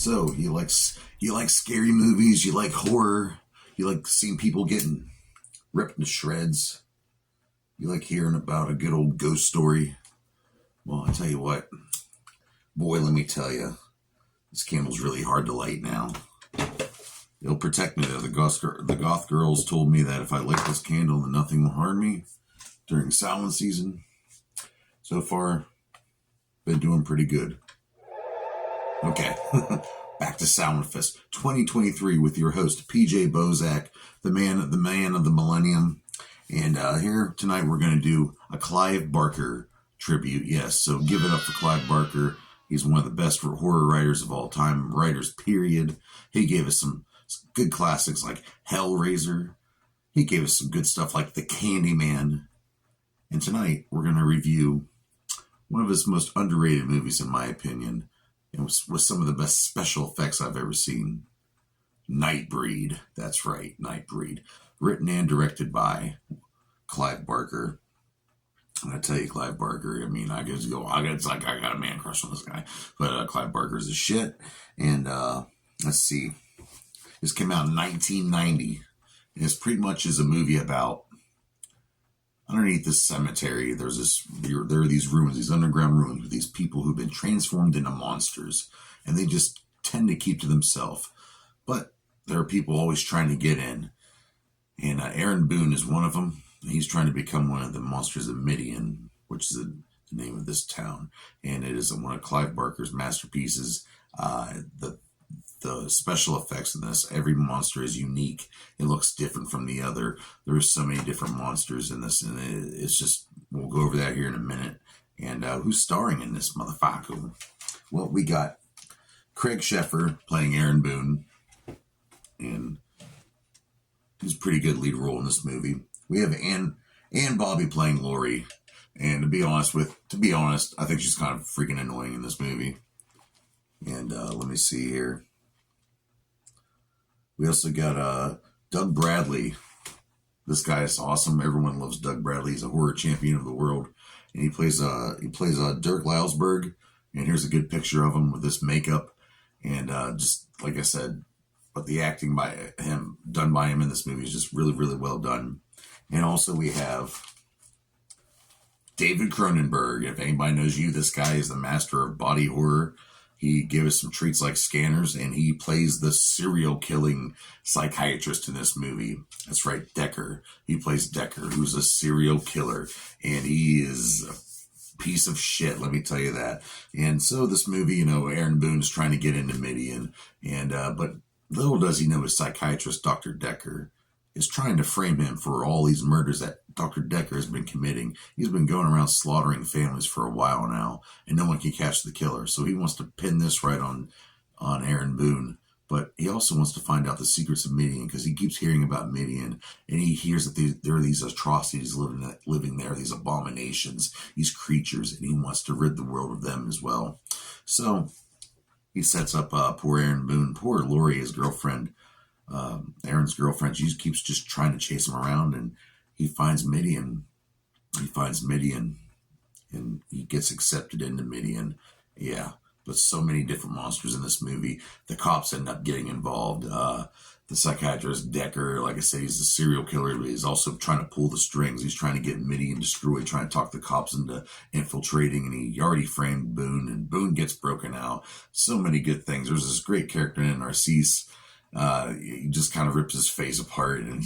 So you like scary movies, you like horror, you like seeing people getting ripped to shreds, you like hearing about a good old ghost story. Well, I tell you what, boy, let me tell you, this candle's really hard to light now. It'll protect me though. The goth girls told me that if I light this candle, then nothing will harm me during Samhain season. So far, been doing pretty good. Okay, back to Samhain Fest 2023 with your host PJ Bozak, the man of the millennium. And here tonight we're going to do a Clive Barker tribute. Yes, so give it up for Clive Barker. He's one of the best horror writers of all time, writers period. He gave us some good classics like Hellraiser. He gave us some good stuff like The Candyman. And tonight we're going to review one of his most underrated movies in my opinion. It was with some of the best special effects I've ever seen. Nightbreed. That's right, Nightbreed. Written and directed by Clive Barker. And I tell you, Clive Barker, I mean, it's like I got a man crush on this guy. But Clive Barker's a shit. And let's see. This came out in 1990. And it's pretty much is a movie about underneath this cemetery, there are these ruins, these underground ruins with these people who've been transformed into monsters, and they just tend to keep to themselves. But there are people always trying to get in, and Aaron Boone is one of them. He's trying to become one of the monsters of Midian, which is the name of this town, and it is one of Clive Barker's masterpieces. The special effects in this, every monster is unique. It looks different from the other. There's so many different monsters in this, and it's just, we'll go over that here in a minute. And who's starring in this motherfucker? Well, we got Craig Sheffer playing Aaron Boone, and he's a pretty good lead role in this movie. We have Ann Bobby playing Laurie, and to be honest, I think she's kind of freaking annoying in this movie. And let me see here. We also got Doug Bradley. This guy is awesome. Everyone loves Doug Bradley. He's a horror champion of the world, and he plays Dirk Lausberg. And here's a good picture of him with this makeup, and just like I said, but the acting done by him in this movie is just really, really well done. And also we have David Cronenberg. If anybody knows you, this guy is the master of body horror. He gave us some treats like Scanners, and he plays the serial killing psychiatrist in this movie. That's right, Decker. He plays Decker, who's a serial killer, and he is a piece of shit, let me tell you that. And so this movie, Aaron Boone is trying to get into Midian, and but little does he know his psychiatrist, Dr. Decker, is trying to frame him for all these murders that Dr. Decker has been committing. He's been going around slaughtering families for a while now, and no one can catch the killer. So he wants to pin this right on Aaron Boone. But he also wants to find out the secrets of Midian, because he keeps hearing about Midian, and he hears that there are these atrocities living there, these abominations, these creatures, and he wants to rid the world of them as well. So he sets up poor Aaron Boone, poor Laurie, his girlfriend, Aaron's girlfriend. She keeps just trying to chase him around, and he finds Midian. And he gets accepted into Midian. Yeah, but so many different monsters in this movie. The cops end up getting involved. The psychiatrist, Decker, like I said, he's a serial killer, but he's also trying to pull the strings. He's trying to get Midian destroyed, trying to talk the cops into infiltrating, and he already framed Boone, and Boone gets broken out. So many good things. There's this great character in Narcisse. He just kind of rips his face apart, and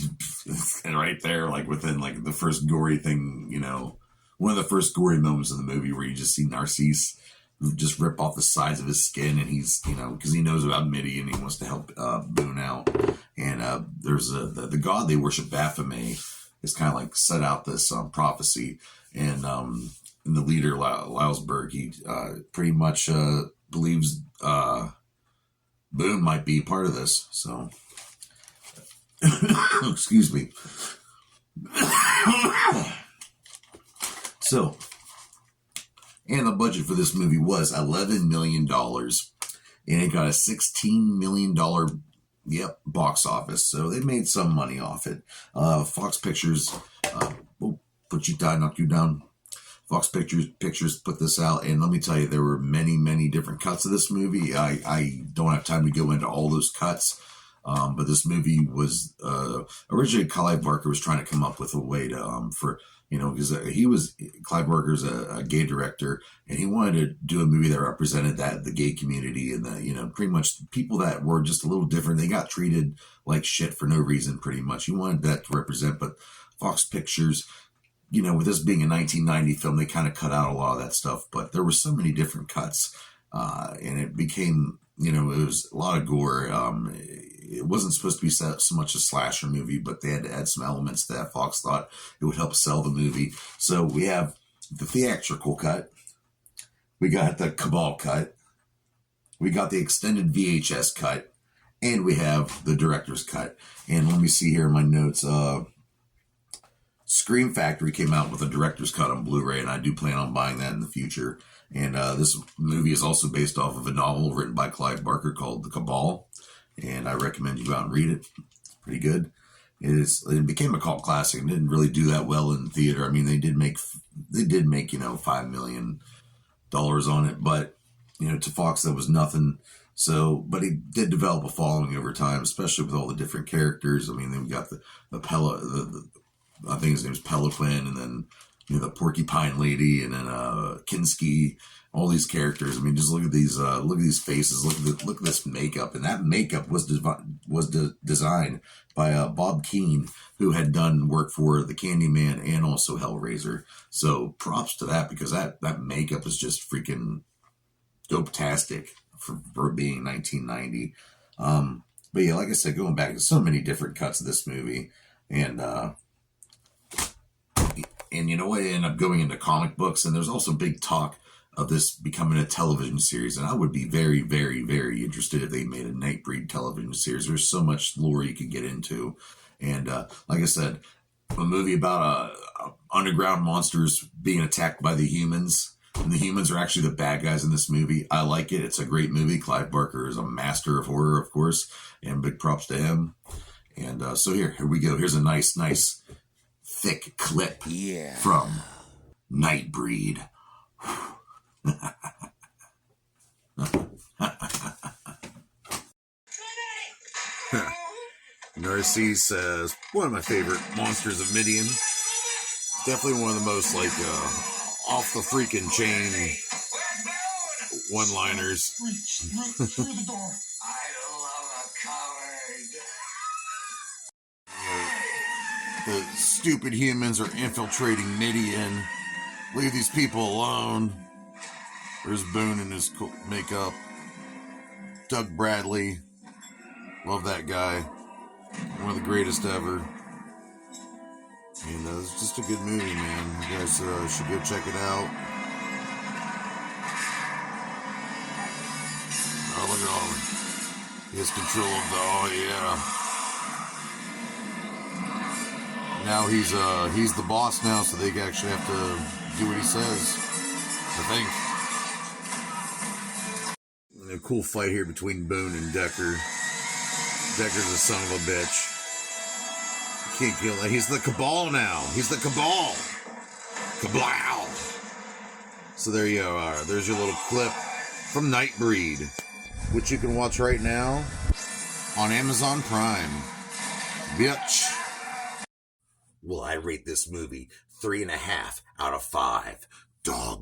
right there, like within like the first gory thing, one of the first gory moments in the movie where you just see Narcisse just rip off the sides of his skin, and he's, because he knows about Midian, he wants to help Boone out. And there's the god they worship, Baphomet, is kind of like set out this prophecy, and the leader Lausberg, he pretty much believes Boone might be part of this, so excuse me. So, and the budget for this movie was $11 million, and it got a $16 million box office, so they made some money off it. Fox Pictures, put you down, knock you down. Fox Pictures put this out, and let me tell you, there were many different cuts of this movie. I don't have time to go into all those cuts, but this movie was originally Clive Barker was trying to come up with a way to because Clive Barker's a gay director, and he wanted to do a movie that represented the gay community, and pretty much people that were just a little different. They got treated like shit for no reason, pretty much. He wanted that to represent, but Fox Pictures, with this being a 1990 film, they kind of cut out a lot of that stuff, but there were so many different cuts, and it became, it was a lot of gore. It wasn't supposed to be so much a slasher movie, but they had to add some elements that Fox thought it would help sell the movie. So we have the theatrical cut, we got the Cabal cut, we got the extended VHS cut, and we have the director's cut. And let me see here in my notes. Scream Factory came out with a director's cut on Blu-ray, and I do plan on buying that in the future. And this movie is also based off of a novel written by Clive Barker called The Cabal, and I recommend you go out and read it. It's pretty good. It became a cult classic and didn't really do that well in theater. I mean, they did make $5 million on it, but to Fox that was nothing. So, but he did develop a following over time, especially with all the different characters. I mean, then we got I think his name is Pelican, and then the Porcupine Lady, and then Kinski. All these characters. I mean, just look at these faces. Look at this makeup, and that makeup was designed by Bob Keane, who had done work for the Candyman and also Hellraiser. So props to that, because that makeup is just freaking dope-tastic for being 1990. But yeah, like I said, going back to so many different cuts of this movie, and you know what, I ended up going into comic books, and there's also big talk of this becoming a television series, and I would be very interested if they made a Nightbreed television series. There's so much lore you could get into, and like I said, a movie about underground monsters being attacked by the humans, and the humans are actually the bad guys in this movie. I like it. It's a great movie. Clive Barker is a master of horror, of course, and big props to him. And so here we go. Here's a nice thick clip from Nightbreed. Narcisse says, one of my favorite monsters of Midian. Definitely one of the most off the freaking chain one-liners. The stupid humans are infiltrating Midian. Leave these people alone. There's Boone in his makeup. Doug Bradley. Love that guy. One of the greatest ever. And it's just a good movie, man. You guys should go check it out. Oh, look at all of it. He has control of now he's the boss now, so they actually have to do what he says, I think. A cool fight here between Boone and Decker. Decker's a son of a bitch. You can't kill him. He's the Cabal now. He's the Cabal. Cabal. So there you are. There's your little clip from Nightbreed, which you can watch right now on Amazon Prime. Bitch. Well, I rate this movie 3.5 out of 5 dog